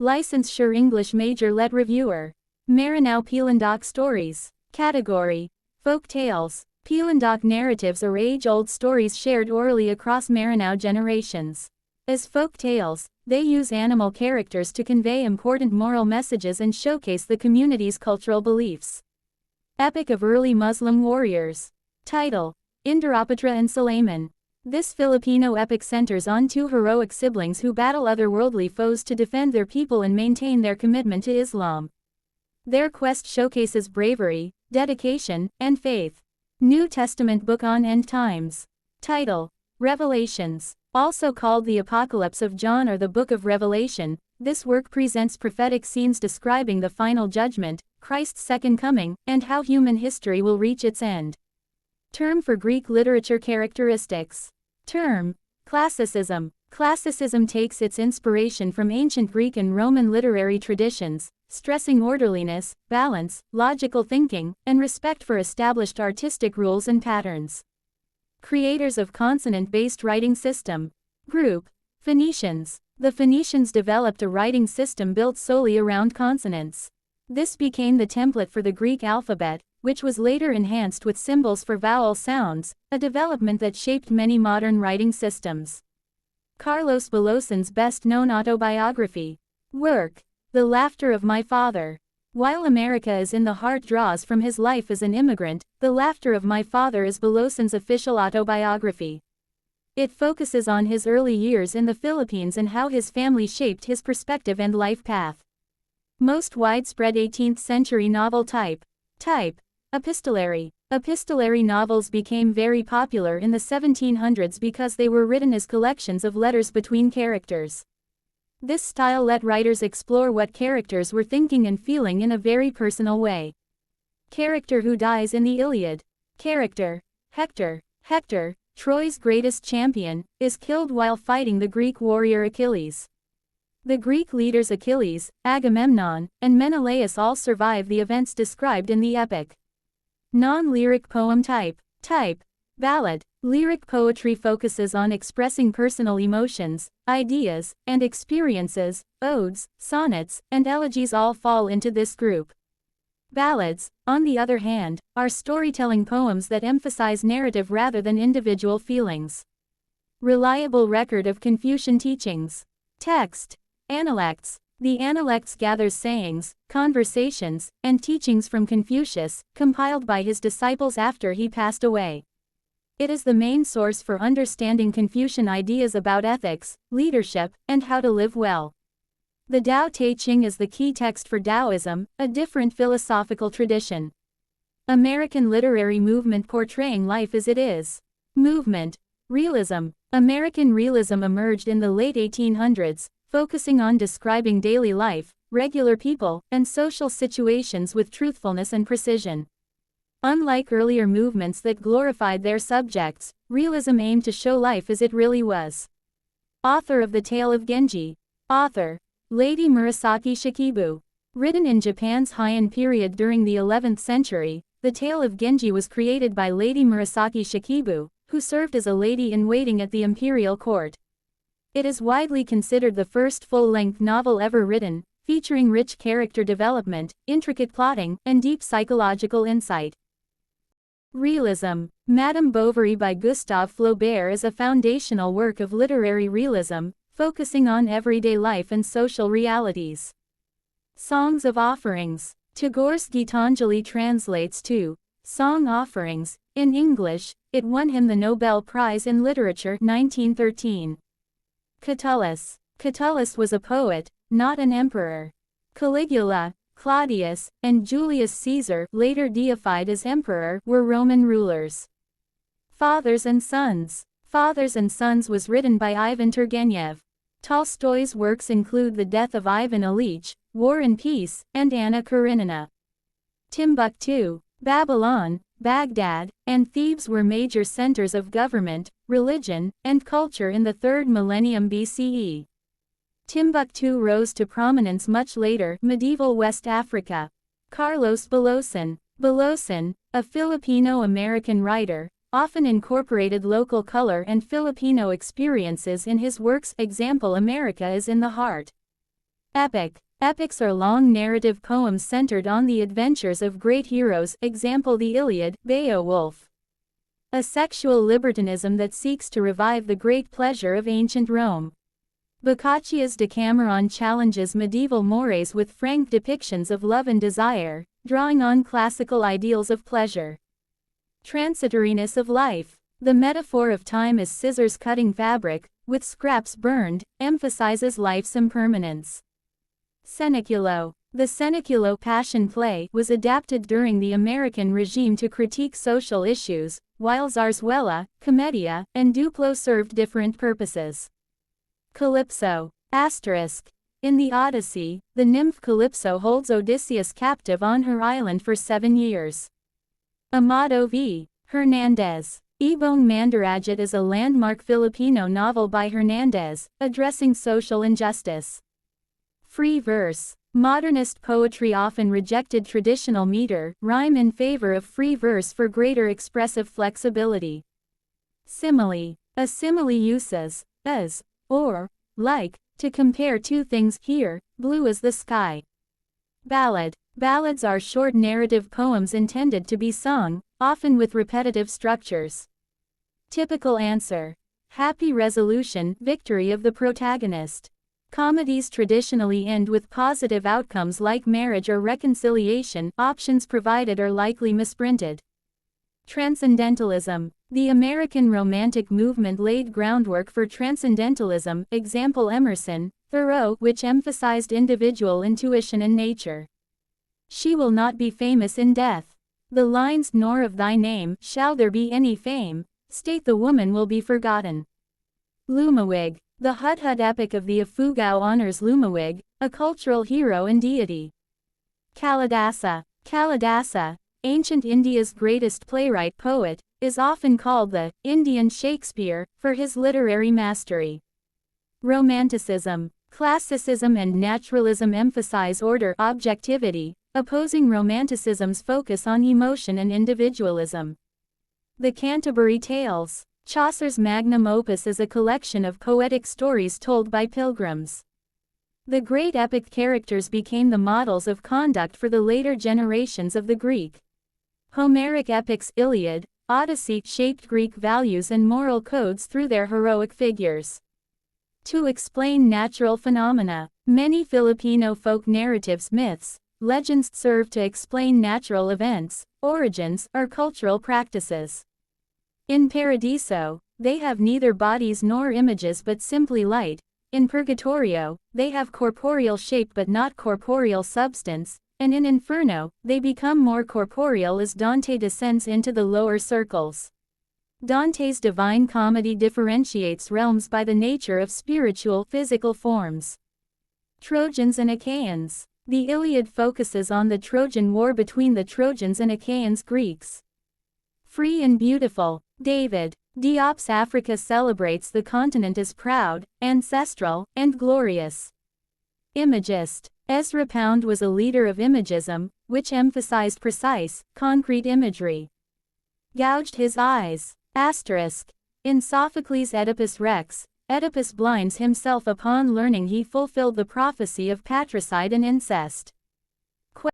Licensure English Major Let Reviewer. Maranao Peelandoc Stories. Category: Folk Tales. Peelandoc narratives are age-old stories shared orally across Maranao generations. As folk tales, they use animal characters to convey important moral messages and showcase the community's cultural beliefs. Epic of Early Muslim Warriors. Title: Indarapatra and Sulaiman. This Filipino epic centers on two heroic siblings who battle otherworldly foes to defend their people and maintain their commitment to Islam. Their quest showcases bravery, dedication, and faith. New Testament book on end times. Title: Revelations. Also called the Apocalypse of John or the Book of Revelation, this work presents prophetic scenes describing the final judgment, Christ's second coming, and how human history will reach its end. Term for Greek literature characteristics. Term: Classicism. Classicism takes its inspiration from ancient Greek and Roman literary traditions, stressing orderliness, balance, logical thinking, and respect for established artistic rules and patterns. Creators of consonant-based writing system. Group: Phoenicians. The Phoenicians developed a writing system built solely around consonants. This became the template for the Greek alphabet, which was later enhanced with symbols for vowel sounds, a development that shaped many modern writing systems. Carlos Bulosan's best-known autobiography. Work: The Laughter of My Father. While America is in the Heart draws from his life as an immigrant, The Laughter of My Father is Bulosan's official autobiography. It focuses on his early years in the Philippines and how his family shaped his perspective and life path. Most widespread 18th century novel type. Type: Epistolary. Epistolary novels became very popular in the 1700s because they were written as collections of letters between characters. This style let writers explore what characters were thinking and feeling in a very personal way. Character who dies in the Iliad. Character: Hector. Hector, Troy's greatest champion, is killed while fighting the Greek warrior Achilles. The Greek leaders Achilles, Agamemnon, and Menelaus all survive the events described in the epic. Non-lyric poem type. Type: Ballad. Lyric poetry focuses on expressing personal emotions, ideas, and experiences. Odes, sonnets, and elegies all fall into this group. Ballads, on the other hand, are storytelling poems that emphasize narrative rather than individual feelings. Reliable record of Confucian teachings. Text: Analects. The Analects gathers sayings, conversations, and teachings from Confucius, compiled by his disciples after he passed away. It is the main source for understanding Confucian ideas about ethics, leadership, and how to live well. The Tao Te Ching is the key text for Taoism, a different philosophical tradition. American literary movement portraying life as it is. Movement: Realism. American realism emerged in the late 1800s, focusing on describing daily life, regular people, and social situations with truthfulness and precision. Unlike earlier movements that glorified their subjects, realism aimed to show life as it really was. Author of The Tale of Genji. Author: Lady Murasaki Shikibu. Written in Japan's Heian period during the 11th century, The Tale of Genji was created by Lady Murasaki Shikibu, who served as a lady-in-waiting at the imperial court. It is widely considered the first full-length novel ever written, featuring rich character development, intricate plotting, and deep psychological insight. Realism. Madame Bovary by Gustave Flaubert is a foundational work of literary realism, focusing on everyday life and social realities. Songs of Offerings. Tagore's Gitanjali translates to Song Offerings. In English, it won him the Nobel Prize in Literature 1913. Catullus. Catullus was a poet, not an emperor. Caligula, Claudius, and Julius Caesar, later deified as emperor, were Roman rulers. Fathers and Sons. Fathers and Sons was written by Ivan Turgenev. Tolstoy's works include The Death of Ivan Ilyich, War and Peace, and Anna Karenina. Timbuktu, Babylon, Baghdad, and Thebes were major centers of government, religion, and culture in the 3rd millennium BCE. Timbuktu rose to prominence much later, medieval West Africa. Carlos Bulosan. Bulosan, a Filipino-American writer, often incorporated local color and Filipino experiences in his works. Example: America is in the Heart. Epic. Epics are long narrative poems centered on the adventures of great heroes, example the Iliad, Beowulf. A sexual libertinism that seeks to revive the great pleasure of ancient Rome. Boccaccio's Decameron challenges medieval mores with frank depictions of love and desire, drawing on classical ideals of pleasure. Transitoriness of life. The metaphor of time as scissors cutting fabric, with scraps burned, emphasizes life's impermanence. Seneculo. The Seneculo Passion Play was adapted during the American regime to critique social issues, while Zarzuela, Commedia, and Duplo served different purposes. Calypso. Asterisk. In the Odyssey, the nymph Calypso holds Odysseus captive on her island for 7 years. Amado v. Hernandez. Ibong Mandaragat is a landmark Filipino novel by Hernandez, addressing social injustice. Free verse. Modernist poetry often rejected traditional meter, rhyme in favor of free verse for greater expressive flexibility. Simile. A simile uses as, or, like, to compare two things. Here, blue as the sky. Ballad. Ballads are short narrative poems intended to be sung, often with repetitive structures. Typical answer. Happy resolution, victory of the protagonist. Comedies traditionally end with positive outcomes like marriage or reconciliation. Options provided are likely misprinted. Transcendentalism. The American Romantic movement laid groundwork for transcendentalism, example Emerson, Thoreau, which emphasized individual intuition and nature. She will not be famous in death. The lines "Nor of thy name shall there be any fame" state the woman will be forgotten. Lumawig. The Hudhud epic of the Ifugao honors Lumawig, a cultural hero and deity. Kalidasa. Kalidasa, ancient India's greatest playwright-poet, is often called the Indian Shakespeare for his literary mastery. Romanticism. Classicism and naturalism emphasize order, objectivity, opposing Romanticism's focus on emotion and individualism. The Canterbury Tales. Chaucer's magnum opus is a collection of poetic stories told by pilgrims. The great epic characters became the models of conduct for the later generations of the Greek. Homeric epics, Iliad, Odyssey, shaped Greek values and moral codes through their heroic figures. To explain natural phenomena, many Filipino folk narratives, myths, legends serve to explain natural events, origins, or cultural practices. In Paradiso, they have neither bodies nor images but simply light. In Purgatorio, they have corporeal shape but not corporeal substance, and in Inferno, they become more corporeal as Dante descends into the lower circles. Dante's Divine Comedy differentiates realms by the nature of spiritual, physical forms. Trojans and Achaeans. The Iliad focuses on the Trojan War between the Trojans and Achaeans, Greeks. Free and beautiful. David. Diop's Africa celebrates the continent as proud, ancestral, and glorious. Imagist. Ezra Pound was a leader of imagism, which emphasized precise, concrete imagery. Gouged his eyes. Asterisk. In Sophocles' Oedipus Rex, Oedipus blinds himself upon learning he fulfilled the prophecy of patricide and incest.